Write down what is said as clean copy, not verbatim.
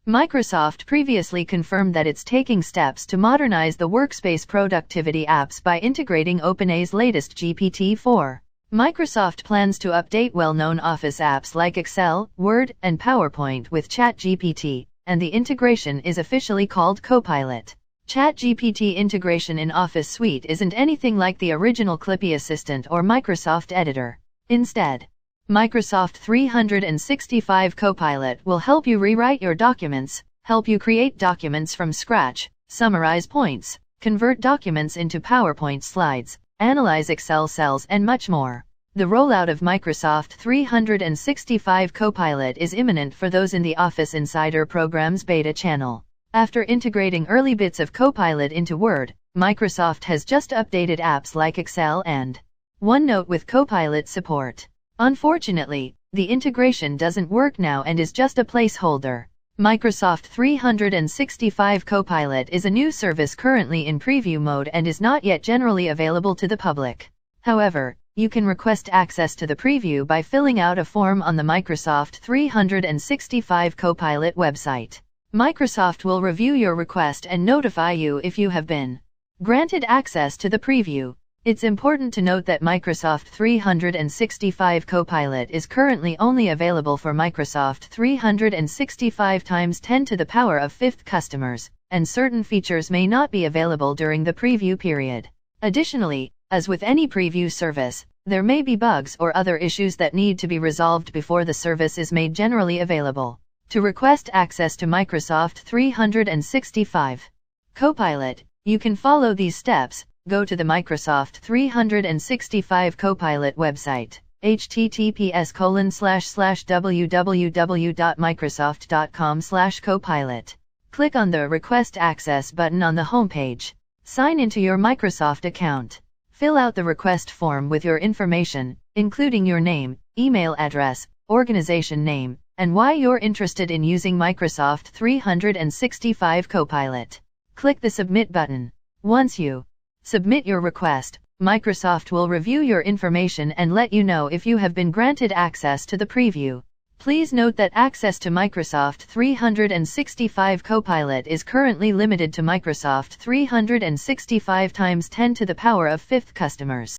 Microsoft previously confirmed that it's taking steps to modernize the workspace productivity apps by integrating OpenAI's latest GPT-4. Microsoft plans to update well-known Office apps like Excel, Word, and PowerPoint with ChatGPT, and the integration is officially called Copilot. ChatGPT integration in Office Suite isn't anything like the original Clippy Assistant or Microsoft Editor. Instead, Microsoft 365 Copilot will help you rewrite your documents, help you create documents from scratch, summarize points, convert documents into PowerPoint slides, analyze Excel cells, and much more. The rollout of Microsoft 365 Copilot is imminent for those in the Office Insider program's beta channel. After integrating early bits of Copilot into Word, Microsoft has just updated apps like Excel and OneNote with Copilot support. Unfortunately, the integration doesn't work now and is just a placeholder. Microsoft 365 Copilot is a new service currently in preview mode and is not yet generally available to the public. However, you can request access to the preview by filling out a form on the Microsoft 365 Copilot website. Microsoft will review your request and notify you if you have been granted access to the preview. It's important to note that Microsoft 365 Copilot is currently only available for Microsoft 365 times 10 to the power of fifth customers, and certain features may not be available during the preview period. Additionally, as with any preview service, there may be bugs or other issues that need to be resolved before the service is made generally available. To request access to Microsoft 365 Copilot, you can follow these steps. Go to the Microsoft 365 Copilot website, https://www.microsoft.com/copilot. Click on the Request Access button on the homepage. Sign into your Microsoft account. Fill out the request form with your information, including your name, email address, organization name, and why you're interested in using Microsoft 365 Copilot. Click the Submit button. Once you submit your request, Microsoft will review your information and let you know if you have been granted access to the preview. Please note that access to Microsoft 365 Copilot is currently limited to Microsoft 365 times 10 to the power of fifth customers.